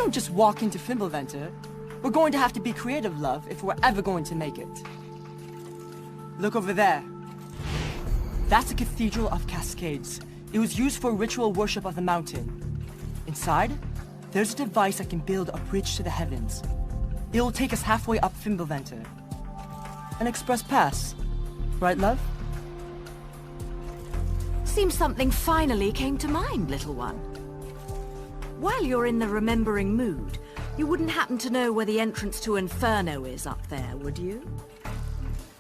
don't just walk into Fimbleventr. We're going to have to be creative, love, if we're ever going to make it. Look over there. That's the Cathedral of Cascades. It was used for ritual worship of the mountain. Inside, there's a device that can build a bridge to the heavens. It will take us halfway up Fimbleventr. An express pass. Right, love? Seems something finally came to mind, little one. While you're in the remembering mood, you wouldn't happen to know where the entrance to Inferno is up there, would you?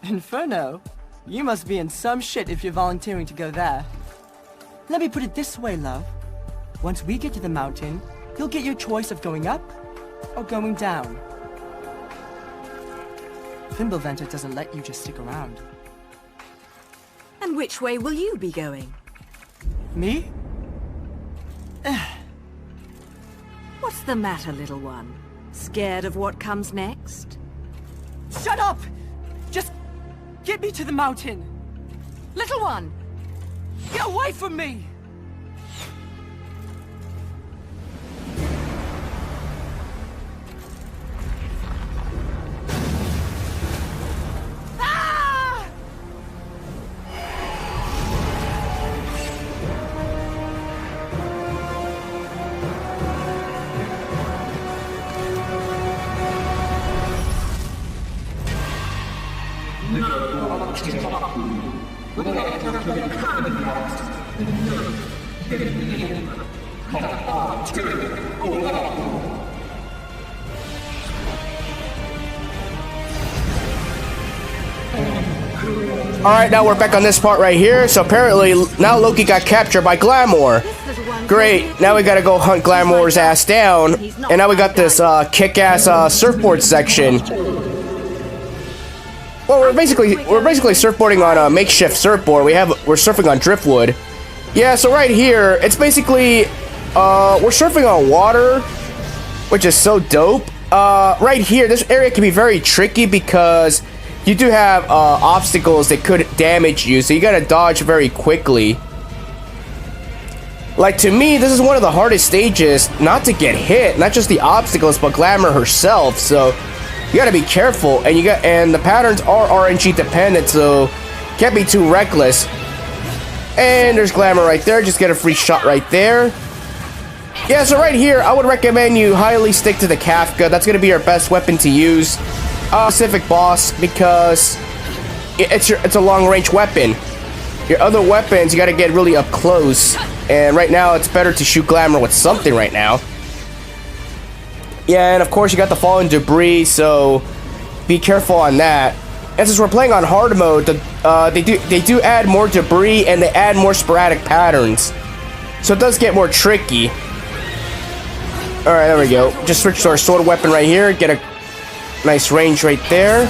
Inferno? You must be in some shit if you're volunteering to go there. Let me put it this way, love. Once we get to the mountain, you'll get your choice of going up or going down. Fimbleventr doesn't let you just stick around. And which way will you be going? Me? What's the matter, little one? Scared of what comes next? Shut up! Just get me to the mountain! Little one! Get away from me! Alright, now we're back on this part right here. So apparently, now Loki got captured by Glamour. Great, now we gotta go hunt Glamour's ass down. And now we got this kick-ass surfboard section. Well, we're basically surfboarding on a makeshift surfboard. We're surfing on driftwood. Yeah, so right here, it's basically we're surfing on water, which is so dope. Right here, this area can be very tricky because you do have obstacles that could damage you, so you gotta dodge very quickly. Like, to me, this is one of the hardest stages not to get hit. Not just the obstacles, but Glamour herself. So you gotta be careful, and the patterns are RNG dependent, so can't be too reckless. And there's Glamour right there. Just get a free shot right there. Yeah, so right here, I would recommend you highly stick to the Kafka. That's gonna be your best weapon to use. Specific boss, because it's a long-range weapon. Your other weapons, you gotta get really up close. And right now, it's better to shoot Glamour with something right now. Yeah, and of course, you got the fallen debris, so be careful on that. And since we're playing on hard mode, they do add more debris and they add more sporadic patterns. So it does get more tricky. Alright, there we go. Just switch to our sword weapon right here. Get a nice range right there.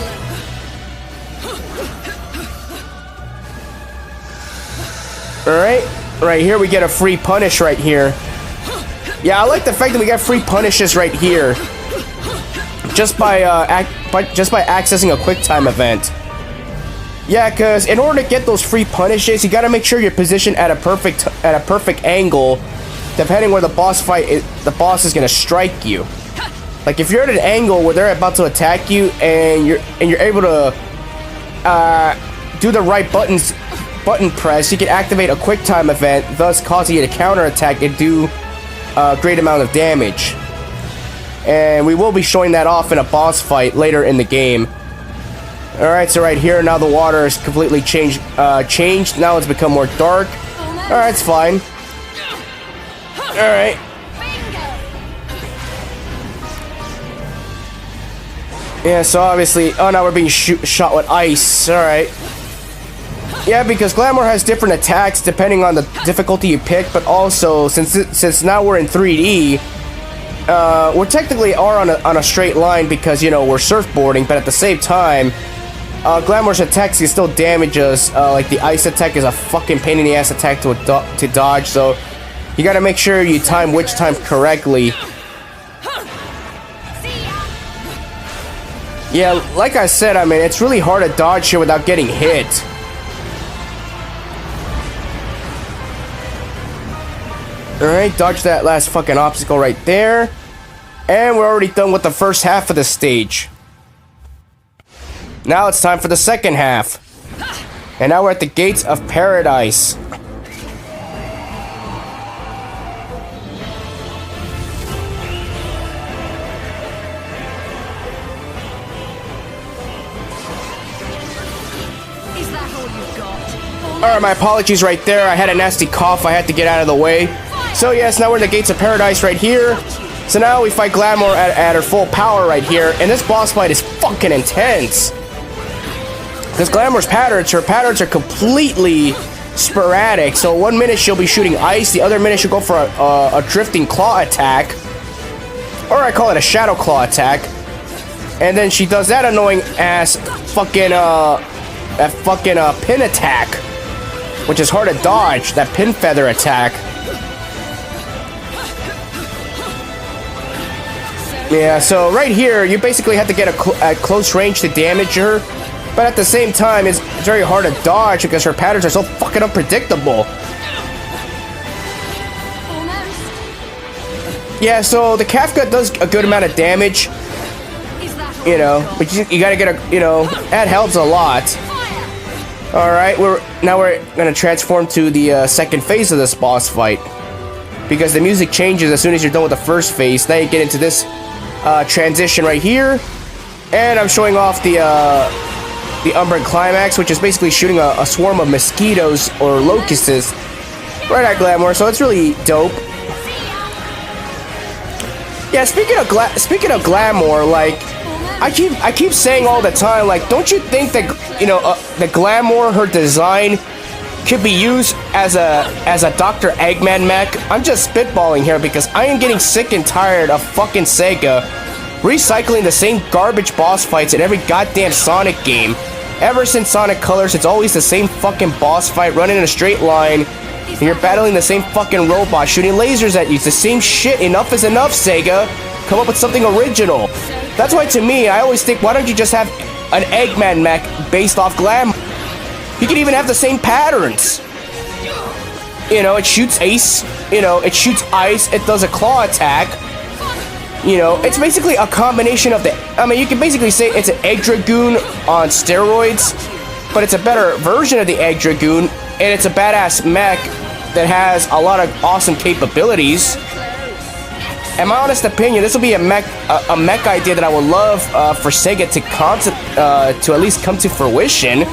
Alright, right here we get a free punish right here. Yeah, I like the fact that we got free punishes right here. Just by accessing a quick time event. Yeah, because in order to get those free punishes, you gotta make sure you're positioned at a perfect angle, depending where the boss is gonna strike you. Like, if you're at an angle where they're about to attack you, and you're able to do the right button press, you can activate a quick time event, thus causing you to counterattack and do a great amount of damage. And we will be showing that off in a boss fight later in the game. Alright, so right here, now the water is completely changed. Now it's become more dark. Alright, it's fine. Alright. Yeah, so obviously... Oh, now we're being shot with ice. Alright. Yeah, because Glamour has different attacks depending on the difficulty you pick, but also, since now we're in 3D, we're technically on a straight line because, you know, we're surfboarding, but at the same time, Glamour's attacks can still damage us. Like, the ice attack is a fucking pain in the ass attack to dodge, so you gotta make sure you time which time correctly. Yeah, like I said, I mean, it's really hard to dodge here without getting hit. Alright, dodge that last fucking obstacle right there. And we're already done with the first half of the stage. Now it's time for the second half. And now we're at the Gates of Paradise. Alright, my apologies right there. I had a nasty cough. I had to get out of the way. So yes, now we're in the Gates of Paradise right here. So now we fight Glamour at her full power right here. And this boss fight is fucking intense. Because Glamour's patterns, her patterns are completely sporadic. So 1 minute she'll be shooting ice. The other minute she'll go for a drifting claw attack. Or I call it a shadow claw attack. And then she does that annoying ass fucking pin attack, which is hard to dodge, that pin feather attack. Yeah, so right here, you basically have to get at close range to damage her, but at the same time, it's very hard to dodge because her patterns are so fucking unpredictable. Yeah, so the Kafka does a good amount of damage, you know, but you gotta get that helps a lot. Alright, now we're gonna transform to the second phase of this boss fight. Because the music changes as soon as you're done with the first phase. Now you get into this transition right here. And I'm showing off the Umbran Climax, which is basically shooting a swarm of mosquitoes or locusts right at Glamour, so it's really dope. Yeah, speaking of Glamour, like, I keep saying all the time, like, don't you think that, you know, the Glamour, her design, could be used as a Dr. Eggman mech? I'm just spitballing here because I am getting sick and tired of fucking Sega recycling the same garbage boss fights in every goddamn Sonic game. Ever since Sonic Colors, it's always the same fucking boss fight running in a straight line, and you're battling the same fucking robot shooting lasers at you. It's the same shit. Enough is enough, Sega. Come up with something original. That's why, to me, I always think, why don't you just have an Eggman mech based off Glamour? You can even have the same patterns. You know, it shoots ice. You know, it shoots ice. It does a claw attack. You know, it's basically a combination of the... I mean, you can basically say it's an Egg Dragoon on steroids, but it's a better version of the Egg Dragoon, and it's a badass mech that has a lot of awesome capabilities. In my honest opinion, this will be a mech idea that I would love for Sega to at least come to fruition.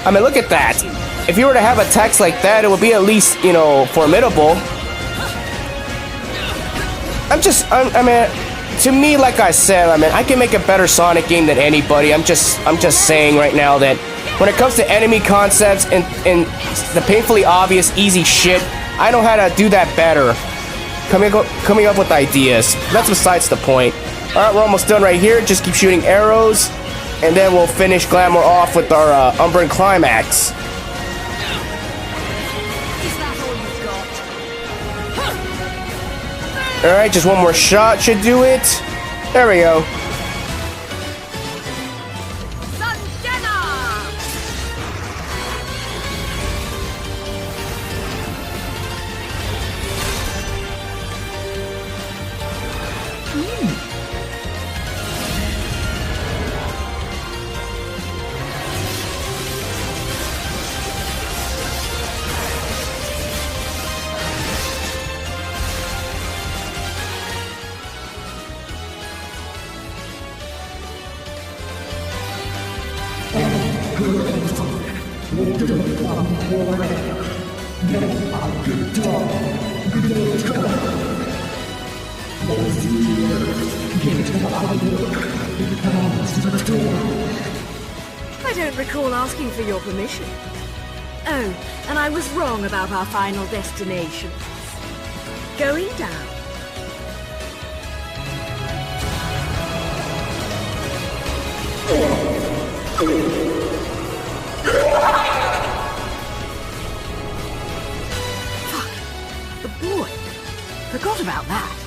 I mean, look at that. If you were to have attacks like that, it would be at least, you know, formidable. I mean, to me, like I said, I mean, I can make a better Sonic game than anybody. I'm just saying right now that when it comes to enemy concepts and the painfully obvious, easy shit, I know how to do that better. Coming up with ideas. That's besides the point. Alright, we're almost done right here. Just keep shooting arrows, and then we'll finish Glamour off with our Umbran Climax. Alright, just one more shot should do it. There we go. I don't recall asking for your permission. Oh, and I was wrong about our final destination. Going down. Fuck. The boy. Forgot about that.